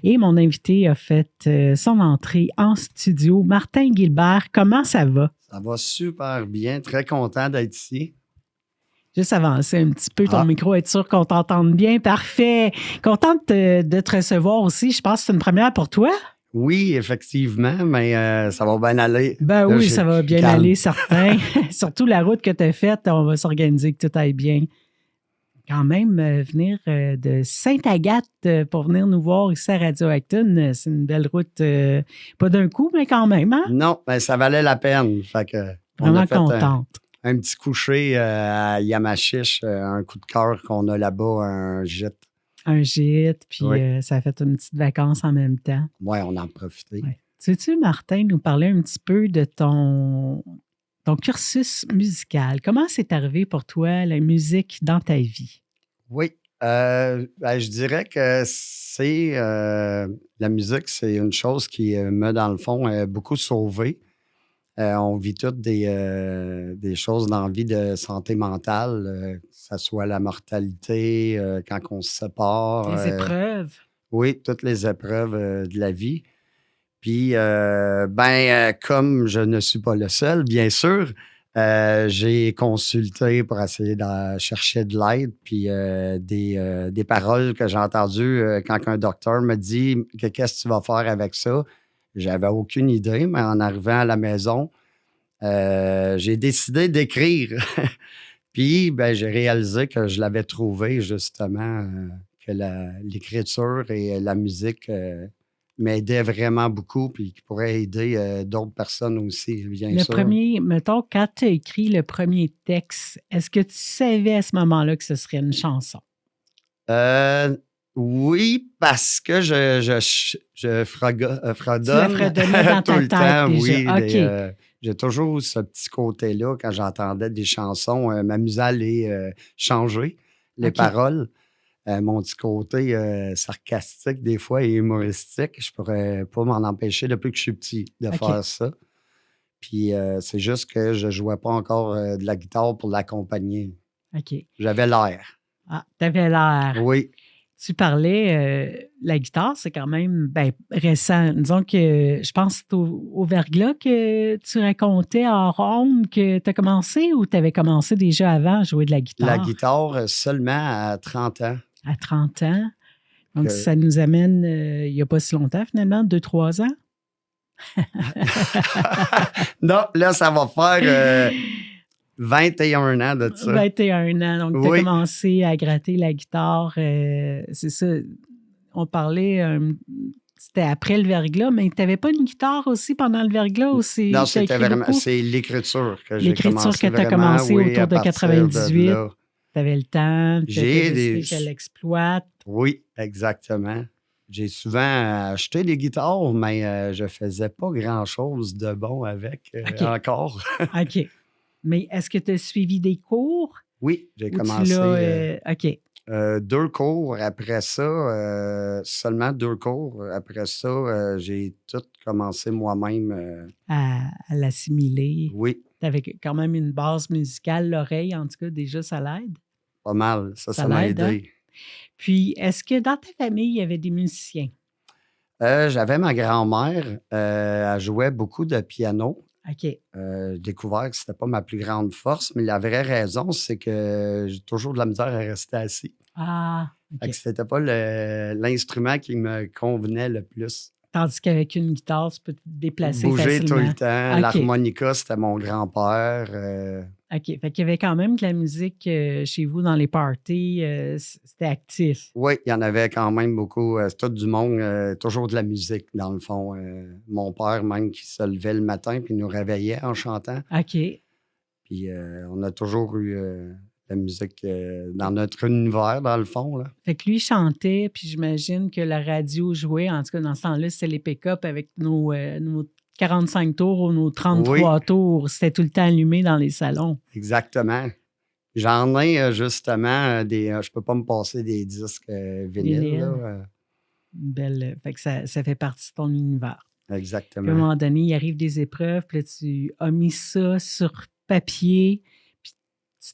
Et mon invité a fait son entrée en studio. Martin Guilbert, comment ça va? Ça va super bien. Très content d'être ici. Juste avancer un petit peu ton micro, être sûr qu'on t'entende bien. Parfait. Contente de te recevoir aussi. Je pense que c'est une première pour toi. Oui, effectivement, mais ça va bien aller. Ben Là, oui, ça va bien calme. aller, certain. Surtout la route que tu as faite, on va s'organiser que tout aille bien. Quand même, venir de Sainte-Agathe pour venir nous voir ici à Radio Acton, c'est une belle route. Pas d'un coup, mais quand même, hein? Non, mais ça valait la peine. Fait que, Vraiment on a fait contente. un petit coucher à Yamachiche, un coup de cœur qu'on a là-bas, un gîte. Un gîte, puis Oui. ça a fait une petite vacance en même temps. Oui, on en a profité. Ouais. Tu veux-tu, Martin, nous parler un petit peu de ton cursus musical? Comment c'est arrivé pour toi, la musique, dans ta vie? Oui. Je dirais que c'est la musique, c'est une chose qui m'a, dans le fond, beaucoup sauvé. On vit toutes des choses dans la vie de santé mentale, que ce soit la mortalité, quand on se sépare. Les épreuves. Oui, toutes les épreuves de la vie. Puis, comme je ne suis pas le seul, bien sûr, j'ai consulté pour essayer de chercher de l'aide, puis des paroles que j'ai entendues quand un docteur me dit qu'est-ce que tu vas faire avec ça. J'avais aucune idée, mais en arrivant à la maison, j'ai décidé d'écrire. Puis, j'ai réalisé que je l'avais trouvé justement, que l'écriture et la musique m'aidaient vraiment beaucoup, puis qui pourraient aider d'autres personnes aussi, bien sûr. Mettons, quand tu as écrit le premier texte, est-ce que tu savais à ce moment-là que ce serait une chanson? Oui, parce que je fredonne Tu la fredonnais dans tout ta le tête temps, déjà. oui. OK. J'ai toujours eu ce petit côté-là quand j'entendais des chansons, m'amuser à les changer, les OK. paroles. Mon petit côté sarcastique, des fois, et humoristique, je pourrais pas m'en empêcher depuis que je suis petit de OK. faire ça. Puis c'est juste que je jouais pas encore de la guitare pour l'accompagner. OK. J'avais l'air. Ah, t'avais l'air. Oui. Tu parlais, la guitare, c'est quand même récent. Disons que je pense que c'est au Verglas que tu racontais en ronde que tu as commencé ou tu avais commencé déjà avant à jouer de la guitare? La guitare seulement à 30 ans. À 30 ans. Donc, ça nous amène, il n'y a pas si longtemps finalement, 2-3 ans? Non, là, ça va faire 21 ans de ça. 21 ans. Donc, tu as Oui. commencé à gratter la guitare. C'est ça. On parlait, c'était après le verglas, mais tu n'avais pas une guitare aussi pendant le verglas ou c'est. Non, t'as c'était écrit vraiment. beaucoup? C'est l'écriture que j'ai L'écriture commencé que tu as vraiment, commencé oui, autour à de partir 98. là. Tu avais le temps, tu as J'ai décidé des- qu'elle l'exploite. Oui, exactement. J'ai souvent acheté des guitares, mais je faisais pas grand-chose de bon avec OK. encore. OK. Mais est-ce que tu as suivi des cours? Oui, j'ai Ou tu commencé l'as. OK. 2 cours. Après ça, seulement 2 cours. Après ça, j'ai tout commencé moi-même. À l'assimiler. Oui, Tu avais quand même une base musicale, l'oreille, en tout cas, déjà, ça l'aide. pas mal. Ça Ça m'a l'aide, hein? aidé. Puis, est-ce que dans ta famille, il y avait des musiciens? J'avais ma grand-mère, elle jouait beaucoup de piano. OK. J'ai découvert que c'était pas ma plus grande force, mais la vraie raison, c'est que j'ai toujours de la misère à rester assis. Ah, Fait OK. que c'était pas l'instrument qui me convenait le plus. Tandis qu'avec une guitare, tu peux te déplacer Bouger tout facilement. le temps. OK. L'harmonica, c'était mon grand-père. OK. Fait qu'il y avait quand même de la musique chez vous dans les parties. C'était actif. Oui, il y en avait quand même beaucoup. C'est tout du monde, toujours de la musique, dans le fond. Mon père, même, qui se levait le matin puis nous réveillait en chantant. OK. Puis on a toujours eu la musique dans notre univers, dans le fond. Là. Fait que lui chantait, puis j'imagine que la radio jouait. En tout cas, dans ce temps-là, c'était les pick-up avec nos 45 tours ou nos 33 tours. C'était tout le temps allumé dans les salons. Exactement. J'en ai justement je peux pas me passer des disques vinyles. Là, Belle. Fait que ça fait partie de ton univers. Exactement. Puis à un moment donné, il arrive des épreuves, puis là, tu as mis ça sur papier, puis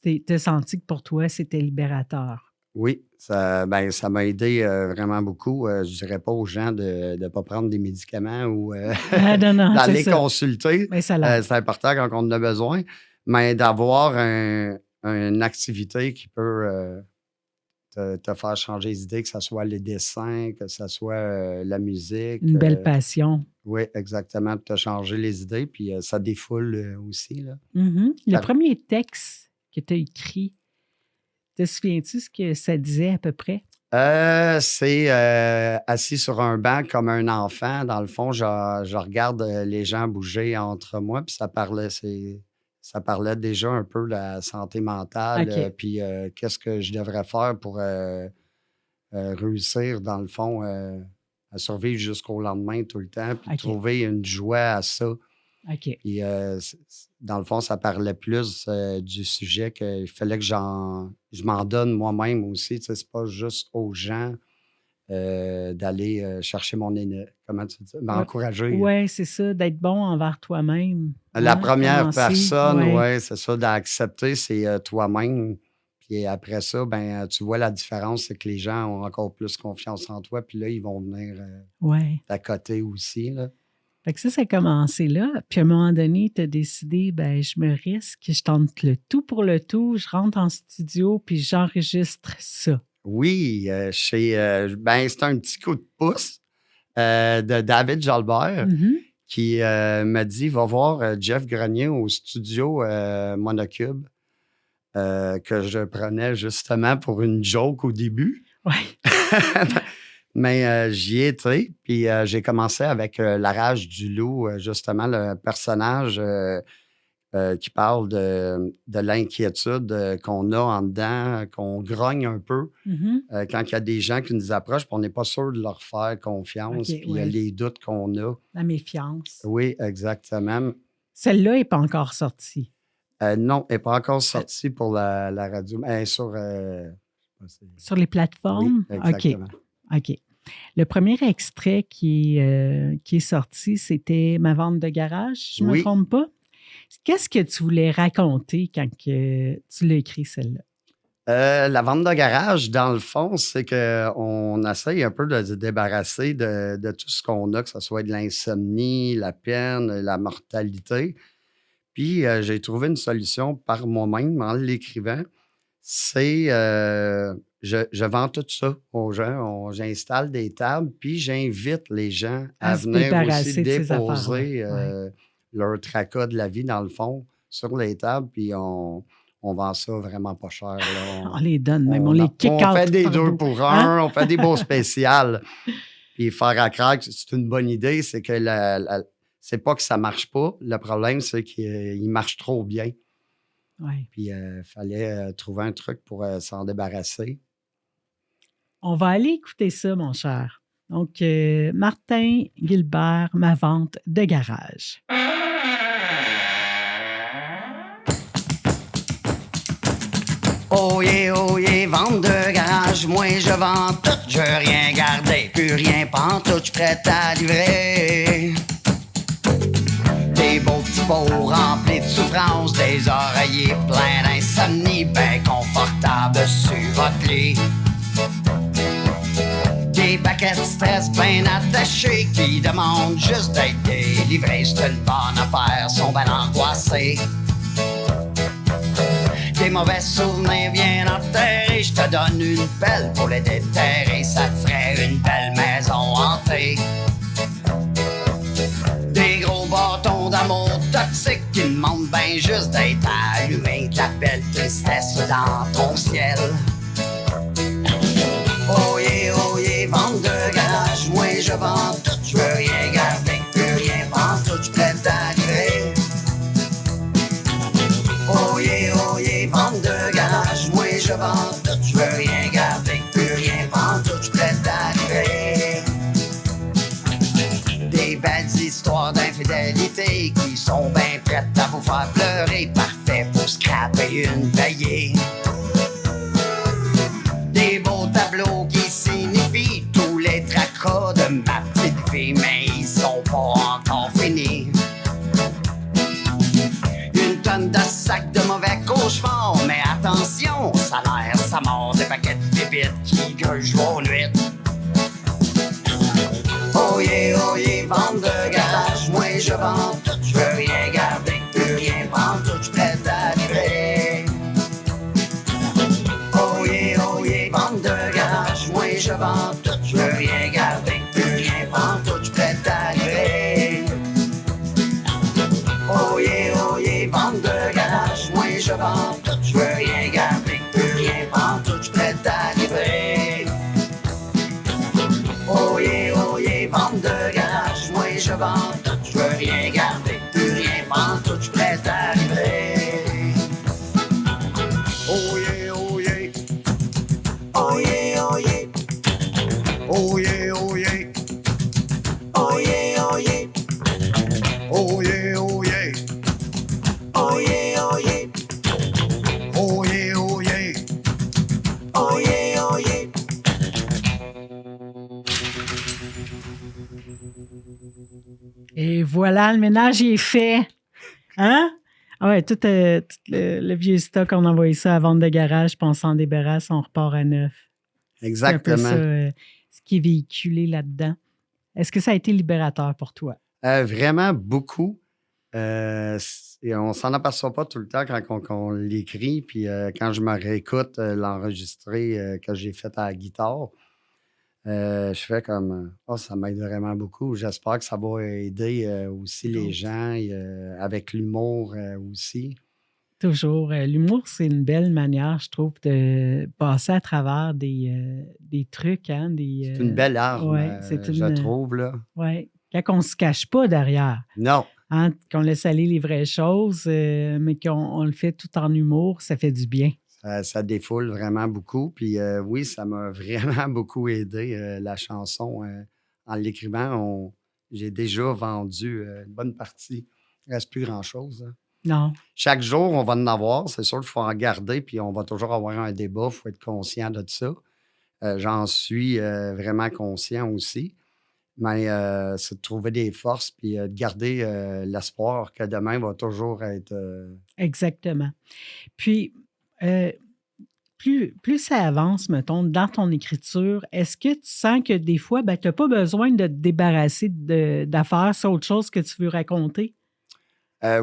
tu t'es senti que pour toi, c'était libérateur. Oui, ça m'a aidé vraiment beaucoup. Je dirais pas aux gens de ne pas prendre des médicaments ou Ah, non, non, c'est d'aller ça. consulter. Mais ça l'aide. C'est important quand on en a besoin, mais d'avoir une activité qui peut te faire changer d'idée, que ce soit les dessins, que ce soit la musique. Une belle passion. Oui, exactement, de te changer les idées, puis ça défoule aussi. Là. Mhm. Le Ça- premier texte que tu as écrit, te souviens-tu ce que ça disait à peu près? C'est assis sur un banc comme un enfant. Dans le fond, je regarde les gens bouger entre moi, puis ça parlait déjà un peu de la santé mentale, OK. puis qu'est-ce que je devrais faire pour réussir, dans le fond, à survivre jusqu'au lendemain tout le temps, puis OK. trouver une joie à ça. OK. Puis, dans le fond, ça parlait plus du sujet qu'il fallait que je m'en donne moi-même aussi. Tu sais, c'est pas juste aux gens d'aller chercher comment tu dis? M'encourager. Oui, c'est ça, d'être bon envers toi-même. La Hein, première commencer. personne, Ouais. ouais, c'est ça, d'accepter, c'est toi-même. Puis après ça, ben, tu vois la différence, c'est que les gens ont encore plus confiance en toi. Puis là, ils vont venir Ouais. d'à côté aussi. Là. Fait que ça a commencé là. Puis à un moment donné, tu as décidé, ben je me risque, je tente le tout pour le tout, je rentre en studio, puis j'enregistre ça. Oui, c'est un petit coup de pouce de David Jalbert Mhm. qui m'a dit va voir Jeff Grenier au studio Monocube que je prenais justement pour une joke au début. Ouais. Mais j'y ai été, puis j'ai commencé avec La Rage du Loup, justement, le personnage qui parle de l'inquiétude qu'on a en dedans, qu'on grogne un peu Mhm. quand il y a des gens qui nous approchent, puis on n'est pas sûr de leur faire confiance, OK, puis il y a ouais. les doutes qu'on a. La méfiance. Oui, exactement. Celle-là n'est pas encore sortie. Non, elle n'est pas encore sortie pour la radio, mais sur... Sur les oui, plateformes? OK. exactement. OK. Le premier extrait qui est sorti, c'était Ma vente de garage, si je ne me Oui. trompe pas. Qu'est-ce que tu voulais raconter quand tu l'as écrit, celle-là? La vente de garage, dans le fond, c'est qu'on essaye un peu de se débarrasser de tout ce qu'on a, que ce soit de l'insomnie, la peine, la mortalité. Puis, j'ai trouvé une solution par moi-même en l'écrivant. C'est, je vends tout ça aux gens. J'installe des tables, puis j'invite les gens à se venir débarrasser aussi de ces déposer affaires-là. Ouais. leur tracas de la vie, dans le fond, sur les tables, puis on vend ça vraiment pas cher. Là. On les donne même, on les kick out. On fait des par 2 dos. pour Hein? 1, on fait des beaux spéciales. Puis faire à crack, c'est une bonne idée, c'est que c'est pas que ça marche pas. Le problème, c'est qu'il marche trop bien. Ouais. Puis il fallait trouver un truc pour s'en débarrasser. On va aller écouter ça, mon cher. Donc, Martin Gilbert, Ma vente de garage. Oh yeah, vente de garage, moi je vends tout, je veux rien garder, plus rien pantoute, je suis prêt à livrer. Des beaux petits pots remplis de souffrance, des oreillers pleins d'insomnie, ben confortables sur votre lit. Des paquets de stress bien attachés qui demandent juste d'être délivrés, c'est une bonne affaire, sont ben angoissés. Des mauvais souvenirs viennent enterrer, je te donne une pelle pour les déterrer, ça te ferait une belle maison hantée. Des gros bâtons d'amour toxique qui demandent ben juste d'être allumés, de la belle tristesse dans ton ciel. Oh yeah, vente de garage, moi je vends tout, je veux rien garder, plus rien pense tout, je suis prêt à livrer. Oh yeah, vente de garage, moi je vends tout, je veux rien garder, plus rien pense tout, je suis prêt à livrer. Des belles histoires d'infidélité qui sont bien prêtes à vous faire pleurer, parfait pour scraper une veillée. Des beaux tableaux qui signifient tous les tracas de ma petite fille, mais ils sont pas encore finis. Une tonne de sacs de mauvais cauchemars, mais attention, ça a l'air, ça mord des paquets de vente de garage, moi je vends tout, je veux rien garder, plus rien prendre tout, je suis prêt à livrer. Oh yeah, vente de garage, moi je vends tout, je veux rien garder, plus rien prendre tout, je suis prêt à livrer. Oh yeah, vente de garage, moi je vends tout, je veux rien garder, plus rien prendre tout, je suis prêt à livrer. Oh yeah, vente de garage, moi je vends tout, je veux rien garder, plus rien prendre tout, je suis prêt à livrer. Oh yeah, oh yeah. Oh yeah, oh yeah. Oh yeah, oh yeah. Oh yeah, oh yeah. Oh yeah, oh yeah. Oh yeah, oh yeah. Oh yeah, oh yeah. Oh yeah, oh yeah. Et voilà, le ménage est fait. Hein? Ah ouais, tout le vieux stock, on envoie ça à vente de garage, puis on s'en débarrasse, on repart à neuf. Exactement. C'est un peu ça, ce qui est véhiculé là-dedans. Est-ce que ça a été libérateur pour toi? Vraiment beaucoup. Et on s'en aperçoit pas tout le temps quand on l'écrit. Puis quand je me réécoute l'enregistré que j'ai fait à la guitare, je fais comme oh, ça m'aide vraiment beaucoup. J'espère que ça va aider aussi les gens avec l'humour aussi. Toujours. L'humour, c'est une belle manière, je trouve, de passer à travers des trucs. Hein, C'est une belle arme, je trouve. Là. Oui. Quand on ne se cache pas derrière. Non. Hein, qu'on laisse aller les vraies choses, mais qu'on le fait tout en humour, ça fait du bien. Ça défoule vraiment beaucoup. Puis oui, ça m'a vraiment beaucoup aidé, la chanson. En l'écrivant, j'ai déjà vendu une bonne partie. Il ne reste plus grand-chose. Hein. Non. Chaque jour, on va en avoir. C'est sûr qu'il faut en garder, puis on va toujours avoir un débat. Il faut être conscient de ça. J'en suis vraiment conscient aussi. Mais c'est de trouver des forces, puis de garder l'espoir que demain va toujours être... Exactement. Puis, plus ça avance, mettons, dans ton écriture, est-ce que tu sens que des fois, tu n'as pas besoin de te débarrasser d'affaires, c'est autre chose que tu veux raconter?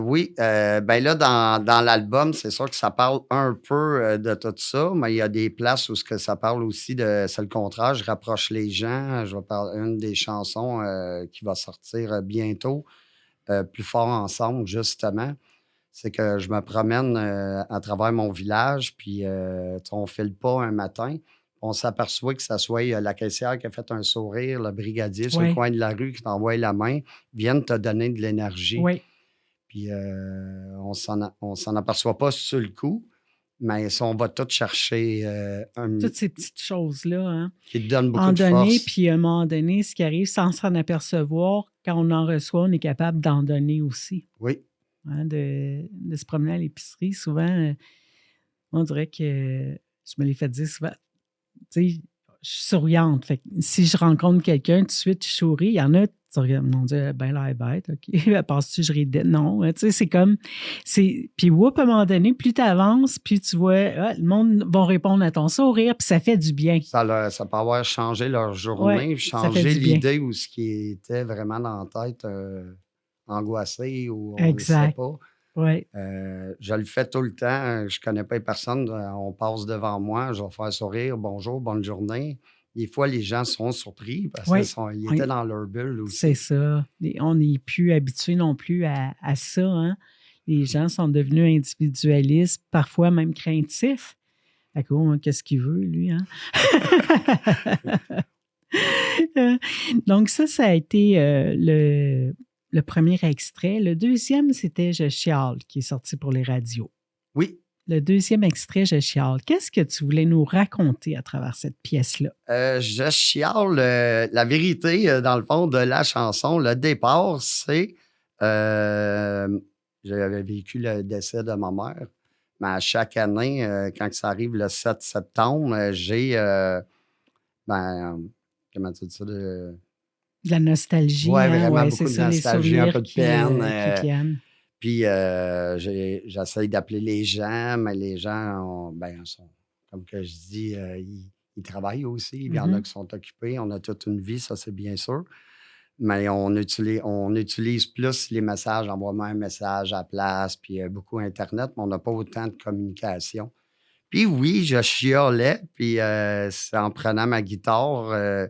Oui, ben là, dans l'album, c'est sûr que ça parle un peu de tout ça, mais il y a des places où ce que ça parle aussi c'est le contraire, je rapproche les gens. Je vais parler une des chansons qui va sortir bientôt, Plus fort ensemble, justement. C'est que je me promène à travers mon village, puis on fait le pas un matin. On s'aperçoit que ça soit la caissière qui a fait un sourire, le brigadier sur le coin de la rue qui t'envoie la main, viennent te donner de l'énergie. Oui. Puis on s'en aperçoit pas sur le coup, mais on va tout chercher toutes ces petites choses-là. Hein? Qui te donnent beaucoup de force. Puis à un moment donné, ce qui arrive, sans s'en apercevoir, quand on en reçoit, on est capable d'en donner aussi. Oui. Hein, de se promener à l'épicerie, souvent, on dirait que je me l'ai fait dire souvent. Tu sais, je suis souriante. Fait que si je rencontre quelqu'un, tout de suite, je souris. Il y en a, tu regardes, mon Dieu, ben l'air bête, OK. Penses-tu que je ris? Non, tu sais, c'est comme. Puis, à un moment donné, plus tu avances, plus tu vois, le monde va répondre à ton sourire, puis ça fait du bien. Ça peut avoir changé leur journée, changé l'idée ou ce qui était vraiment dans la tête angoissé ou on ne sait pas. Ouais. Je le fais tout le temps. Je ne connais pas les personnes. On passe devant moi, je vais faire sourire, bonjour, bonne journée. Des fois, les gens sont surpris parce qu'ils étaient dans leur bulle aussi. C'est ça. On n'est plus habitué non plus à ça. Hein? Les gens sont devenus individualistes, parfois même craintifs. Qu'est-ce qu'il veut, lui? Hein? Donc, ça a été le premier extrait. Le deuxième, c'était Je chiale, qui est sorti pour les radios. Oui. Le deuxième extrait, Je chiale. Qu'est-ce que tu voulais nous raconter à travers cette pièce-là? Je chiale. La vérité, dans le fond, de la chanson, le départ, c'est... j'avais vécu le décès de ma mère, mais à chaque année, quand ça arrive le 7 septembre, j'ai... comment tu dis ça? De la nostalgie. Oui, vraiment beaucoup de nostalgie, un peu de peine. Qui viennent. Puis, j'essaie d'appeler les gens, mais les gens, sont, comme que je dis, ils travaillent aussi. Il y en a qui sont occupés. On a toute une vie, ça, c'est bien sûr. Mais on utilise plus les messages, envoie-moi un message à la place, puis beaucoup Internet, mais on n'a pas autant de communication. Puis oui, je chiolais, puis c'est en prenant ma guitare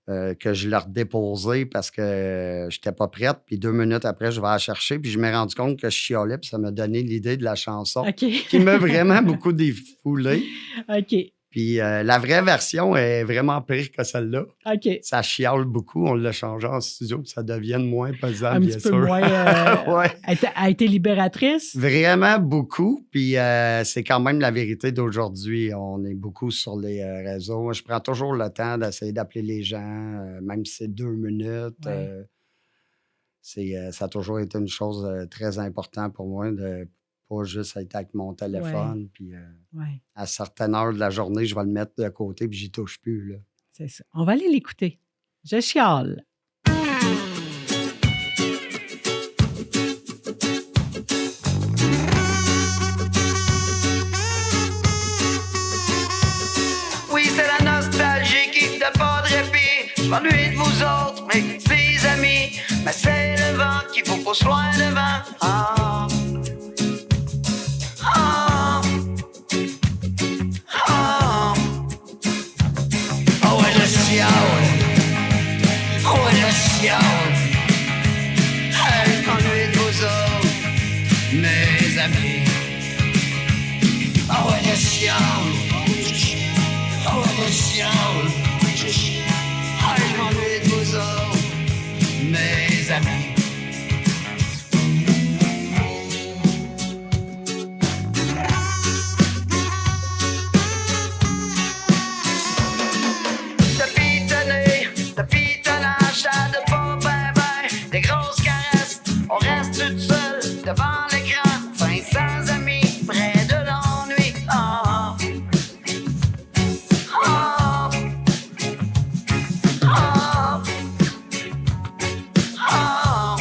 que je l'ai redéposée parce que je n'étais pas prête. Puis 2 minutes après, je vais la chercher, puis je m'ai rendu compte que je chiolais, puis ça m'a donné l'idée de la chanson OK. qui m'a vraiment beaucoup défoulé. OK. Puis la vraie version est vraiment pire que celle-là. OK. Ça chiale beaucoup. On l'a changé en studio pour que ça devienne moins pesant, Un bien petit peu sûr. moins. Ouais. Elle a été libératrice? Vraiment beaucoup. Puis c'est quand même la vérité d'aujourd'hui. On est beaucoup sur les réseaux. Moi, je prends toujours le temps d'essayer d'appeler les gens, même si c'est 2 minutes. Ouais. Ça a toujours été une chose très importante pour moi de pas juste être avec mon téléphone. Puis Ouais, à certaines heures de la journée, je vais le mettre de côté puis j'y touche plus, là. c'est ça. On va aller l'écouter. Je chiale. Oui, c'est la nostalgie qui ne donne pas de répit. Je m'ennuie de vous autres, mes petits amis. Mais c'est le vent qui vous pousse loin devant. Ah. Ah. Ah. Oh ouais, je chiale. Oh ouais, je chiale. Hey, je m'ennuie de vous autres, mes amis. Oh ouais, je chiale. Oh, je chiale. Ah, je m'ennuie de vous autres, mes amis. De pitonnage, ça de pas ben ben. Des grosses caresses, on reste tout seul devant l'écran. 500 amis, près de l'ennui. Ah. Ah. Ah. Ah.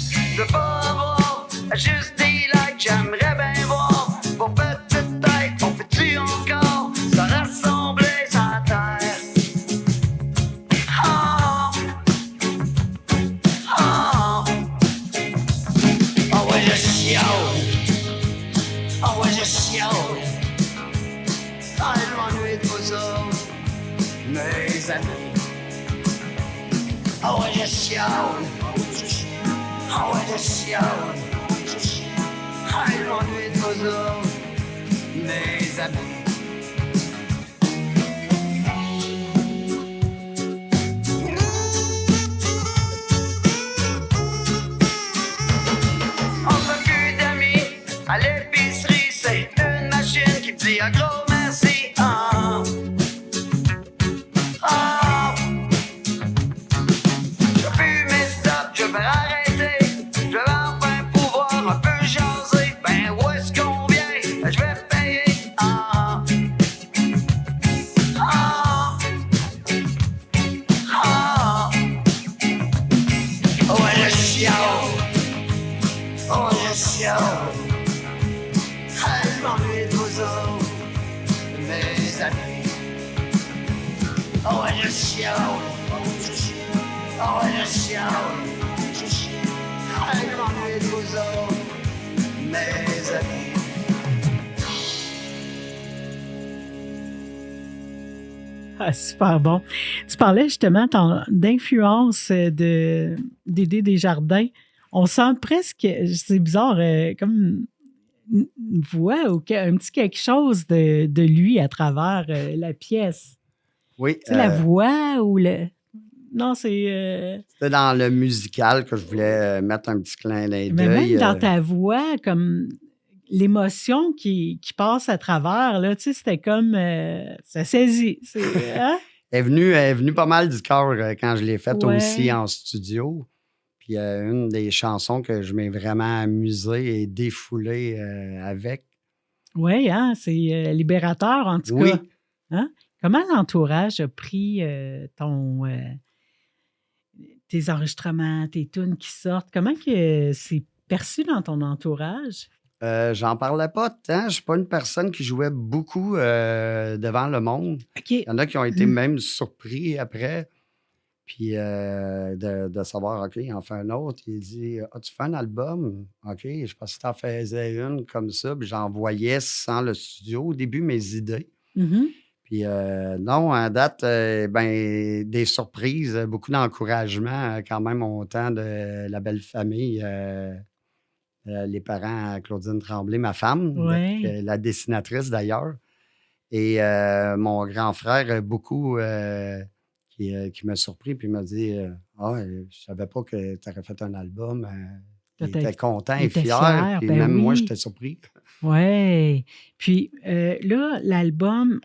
Je veux pas avoir juste des likes, j'aimerais bien voir vos petites têtes. On fait-tu encore se rassembler sur terre? Ah. Ah. Oh ouais, je chiale. Oh ouais, je chiale. Ah, je m'ennuie de vous autres, mes amis. Oh ouais, je chiale. Oh ouais, je chiale. Ah, je m'ennuie de vous autres, mes amis. On fait plus d'amis à l'épicerie, c'est une machine qui me dit un gros merci. Ah. Ah. Je veux plus mes stops, je vais arrêter. Je vais enfin pouvoir un peu jaser. Ben où est-ce qu'on vient? Je vais payer. Ah. Ah. Ah. Oh ouais, je chiale. Oh, je chiale. Ah, je m'ennuie de vous autres, mes amis. Oh, ouais, je chiale. Oh, ouais, je chiale. Ah, je m'ennuie de vous autres, mes amis. Ah, super bon. Tu parlais justement d'influence de Dédé Desjardins. On sent presque, c'est bizarre, comme une voix ou un petit quelque chose de lui à travers la pièce. Oui. Tu sais, la voix ou le... Non, c'est... C'était dans le musical que je voulais mettre un petit clin d'œil. Mais même dans ta voix, comme l'émotion qui passe à travers, là, tu sais, c'était comme... ça saisit. Hein? Elle est venue pas mal du cœur quand je l'ai faite Ouais. aussi en studio. Puis une des chansons que je m'ai vraiment amusé et défoulé avec. Oui, hein, c'est libérateur en tout Oui. cas. Hein? Comment l'entourage a pris tes enregistrements, tes tunes qui sortent? Comment que c'est perçu dans ton entourage? J'en parlais pas tant. Je suis pas une personne qui jouait beaucoup devant le monde. OK. Il y en a qui ont été même surpris après. Puis de savoir, OK, il en fait un autre. Il dit, tu fais un album? OK, je pense que tu en faisais une comme ça. Puis j'envoyais sans le studio au début mes idées. Mhm. Puis non, à date, ben, des surprises, beaucoup d'encouragement quand même au temps de la belle famille. Les parents, Claudine Tremblay, ma femme, Ouais. la dessinatrice d'ailleurs. Et mon grand frère, beaucoup, qui m'a surpris, puis il m'a dit je savais pas que tu aurais fait un album. Il était content Il et était fier, fier, puis ben même moi, oui. j'étais surpris. Oui. Puis là, l'album,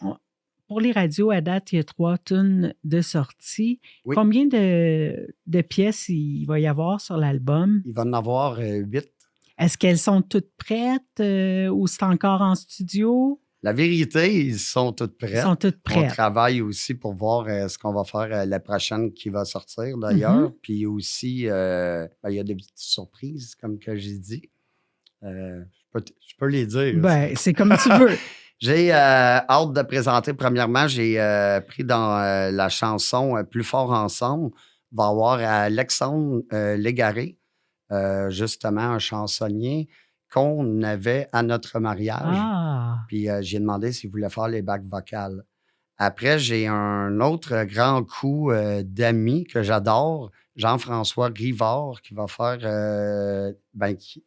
pour les radios, à date, il y a 3 tunes de sortie. Oui. Combien de pièces il va y avoir sur l'album? Il va en avoir 8. Est-ce qu'elles sont toutes prêtes ou c'est encore en studio? La vérité, ils sont toutes prêtes. Ils sont toutes On prêtes. travaille aussi pour voir ce qu'on va faire la prochaine qui va sortir d'ailleurs. Mhm. Puis aussi, ben, il y a des petites surprises, comme que j'ai dit. Je peux les dire. Ben, c'est comme tu veux. J'ai hâte de présenter. Premièrement, j'ai pris dans la chanson Plus fort ensemble. Il va y avoir Alexandre Légaré, justement un chansonnier qu'on avait à notre mariage. Ah! Puis j'ai demandé s'il voulait faire les bacs vocales. Après, j'ai un autre grand coup d'amis que j'adore, Jean-François Rivard, qui va faire,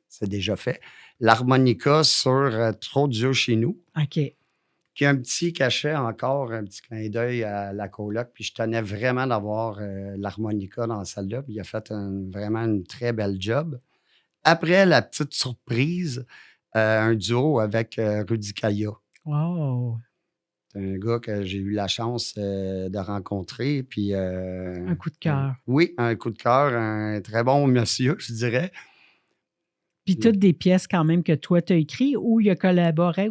c'est déjà fait, l'harmonica sur Trop Dieu chez nous, OK. qui a un petit cachet encore, un petit clin d'œil à la coloc. Puis je tenais vraiment d'avoir l'harmonica dans celle-là. Puis il a fait vraiment une très belle job. Après, la petite surprise, un duo avec Rudy Kaya. Wow! C'est un gars que j'ai eu la chance de rencontrer. Puis, Un coup de cœur. Oui, un coup de cœur, un très bon monsieur, je dirais. Puis toutes des pièces quand même que toi, tu as écrites ou il a collaboré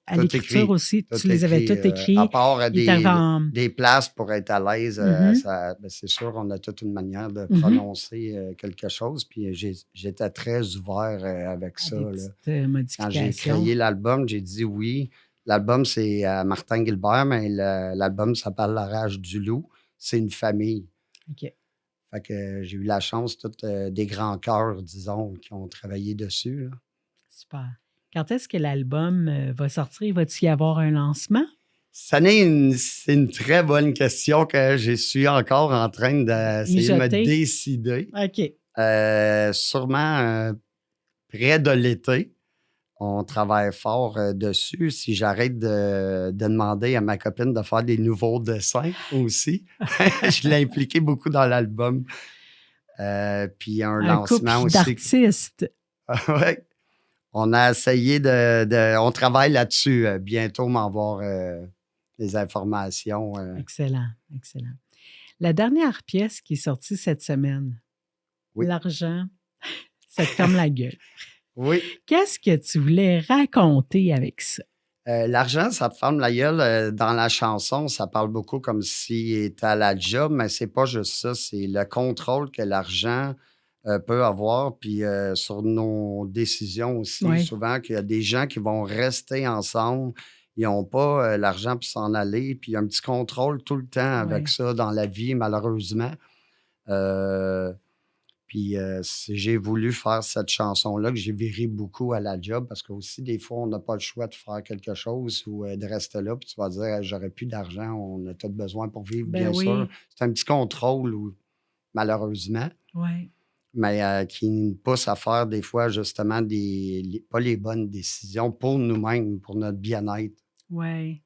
à Tout l'écriture écrit, aussi? tout Tu les avais écrit, toutes écrites? à part Il t'avait en- des places pour être à l'aise, Mhm. ben, c'est sûr, on a toute une manière de Mhm. prononcer quelque chose. Puis j'étais très ouvert avec à ça. des Là. petites Quand j'ai modifications. créé l'album, j'ai dit oui. L'album, c'est Martin Gilbert, mais l'album s'appelle La rage du loup. C'est une famille. OK. Fait que j'ai eu la chance, des grands cœurs, disons, qui ont travaillé dessus. Là. Super. Quand est-ce que l'album va sortir? Va-t-il y avoir un lancement? C'est une très bonne question que je suis encore en train d'essayer de me Mijoter. décider. OK. Sûrement près de l'été. On travaille fort dessus. Si j'arrête de demander à ma copine de faire des nouveaux dessins aussi, je l'ai impliqué beaucoup dans l'album. Puis un lancement couple aussi. d'artistes. Ouais. On a essayé on travaille là-dessus. Bientôt m'avoir les informations. Excellent, excellent. La dernière pièce qui est sortie cette semaine, Oui. L'argent, ça te ferme la gueule. Oui. Qu'est-ce que tu voulais raconter avec ça? L'argent, ça te ferme la gueule. Dans la chanson, ça parle beaucoup comme s'il était à la job, mais c'est pas juste ça. C'est le contrôle que l'argent peut avoir, puis sur nos décisions aussi. Oui. Souvent, qu'il y a des gens qui vont rester ensemble, ils n'ont pas l'argent pour s'en aller, puis il y a un petit contrôle tout le temps avec Oui. ça dans la vie, malheureusement. Puis j'ai voulu faire cette chanson-là que j'ai viré beaucoup à la job parce que aussi, des fois, on n'a pas le choix de faire quelque chose ou de rester là. Puis tu vas dire, j'aurais plus d'argent, on a tout besoin pour vivre, Ben bien oui. sûr. C'est un petit contrôle, malheureusement, Oui. mais qui nous pousse à faire des fois, justement, pas les bonnes décisions pour nous-mêmes, pour notre bien-être. Oui.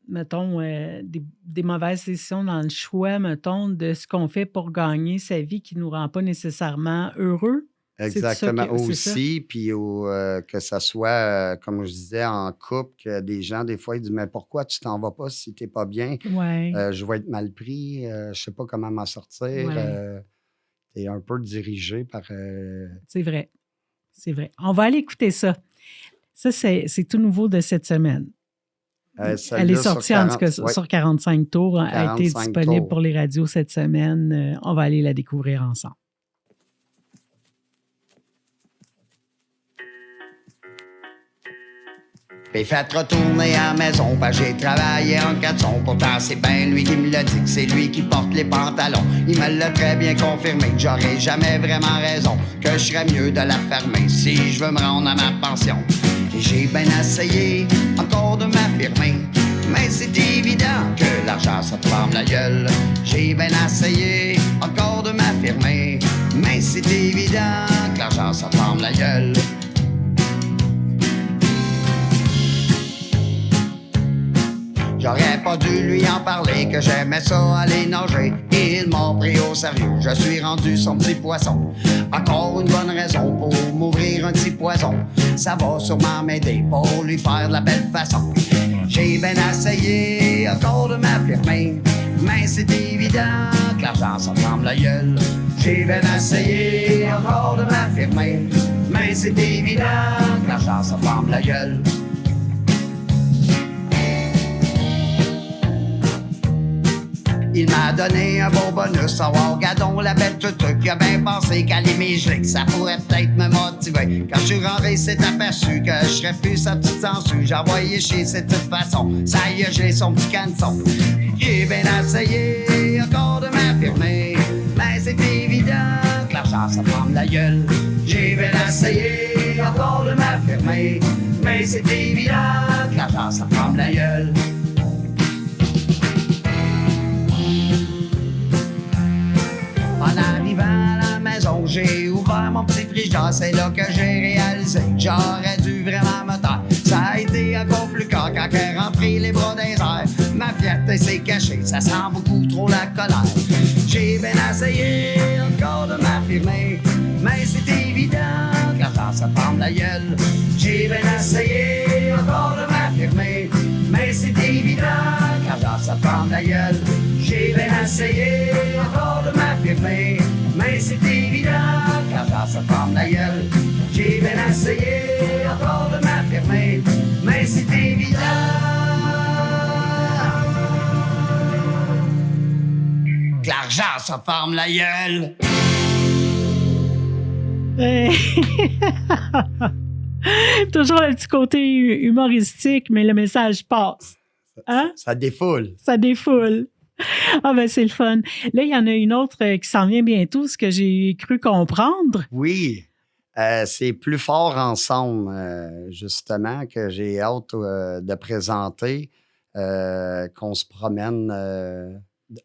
Mettons, des mauvaises décisions dans le choix, mettons, de ce qu'on fait pour gagner sa vie qui ne nous rend pas nécessairement heureux. Exactement. C'est ça? Aussi, puis que ça soit, comme je disais, en couple, que des gens, des fois, ils disent, mais pourquoi tu t'en vas pas si tu n'es pas bien? Oui. Je vais être mal pris, je ne sais pas comment m'en sortir. Ouais. Tu es un peu dirigé par... C'est vrai. C'est vrai. On va aller écouter ça. Ça, c'est tout nouveau de cette semaine. Elle est sortie, en tout cas, sur 45 tours. Elle a été disponible pour les radios cette semaine. On va aller la découvrir ensemble. Puis fait retourner à la maison, ben j'ai travaillé en 4 sons. Pourtant c'est bien lui qui me l'a dit, que c'est lui qui porte les pantalons. Il me l'a très bien confirmé, que j'aurais jamais vraiment raison, que je serais mieux de la fermer si je veux me rendre à ma pension. Et j'ai bien essayé encore de m'affirmer, mais c'est évident que l'argent ça te ferme la gueule. J'ai bien essayé encore de m'affirmer, mais c'est évident que l'argent ça te ferme la gueule. J'aurais pas dû lui en parler, que j'aimais ça aller nager. Il m'a pris au sérieux, je suis rendu son petit poisson. Encore une bonne raison pour m'ouvrir un petit poison. Ça va sûrement m'aider pour lui faire de la belle façon. J'ai bien essayé encore de m'affirmer, mais c'est évident que l'argent ça ferme la gueule. J'ai bien essayé encore de m'affirmer, mais c'est évident que l'argent ça ferme la gueule. Il m'a donné un beau bonus, savoir gadon la belle tutu qui a bien pensé qu'à l'immiger, que ça pourrait peut-être me motiver. Quand je suis rentré, c'est aperçu que je serais plus sa petite sangsue. J'ai envoyé chier, c'est de toute façon, ça y est, j'ai son petit canson. J'ai bien essayé encore de m'affirmer, mais c'est évident que l'argent ça ferme la gueule. J'ai bien essayé encore de m'affirmer, mais c'est évident que l'argent ça ferme la gueule. En arrivant à la maison, j'ai ouvert mon petit frigidaire. C'est là que j'ai réalisé que j'aurais dû vraiment me taire. Ça a été encore plus car quand elle a rentré les bras dans les airs. Ma fierté s'est cachée, ça sent beaucoup trop la colère. J'ai bien essayé encore de m'affirmer, mais c'est évident que l'argent ça ferme la gueule. J'ai bien essayé encore de m'affirmer, mais c'est évident que l'argent ça ferme la gueule. J'ai bien essayé encore de m'affirmer, mais c'est évident que l'argent ça ferme la gueule. J'ai bien essayé encore de m'affirmer, mais c'est évident que l'argent ça ferme la gueule. Toujours un petit côté humoristique, mais le message passe. Hein? Ça défoule. Ça défoule. Ah ben c'est le fun. Là, il y en a une autre qui s'en vient bientôt, ce que j'ai cru comprendre. Oui, c'est Plus fort ensemble, justement, que j'ai hâte de présenter, qu'on se promène.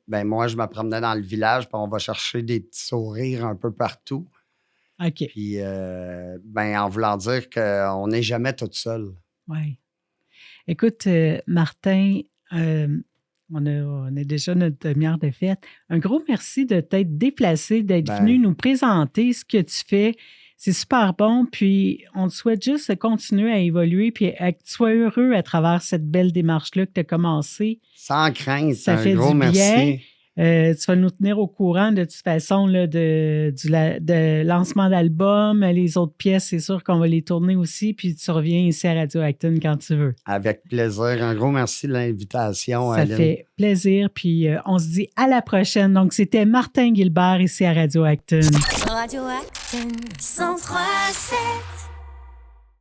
Ben moi, je me promenais dans le village, puis on va chercher des petits sourires un peu partout. OK. Puis, ben, en voulant dire qu'on n'est jamais tout seul. Oui. Écoute, Martin, on a déjà notre demi-heure de fête. Un gros merci de t'être déplacé, d'être venu nous présenter ce que tu fais. C'est super bon. Puis, on te souhaite juste de continuer à évoluer puis que tu sois heureux à travers cette belle démarche-là que tu as commencée. Sans crainte, ça un fait gros du bien. merci. Tu vas nous tenir au courant de toute façon là, de lancement d'album. Les autres pièces, c'est sûr qu'on va les tourner aussi. Puis tu reviens ici à Radio Acton quand tu veux. Avec plaisir. Un gros merci de l'invitation, Ça Aline. fait plaisir. Puis on se dit à la prochaine. Donc, c'était Martin Guilbert ici à Radio Acton. Radio Acton 103.7.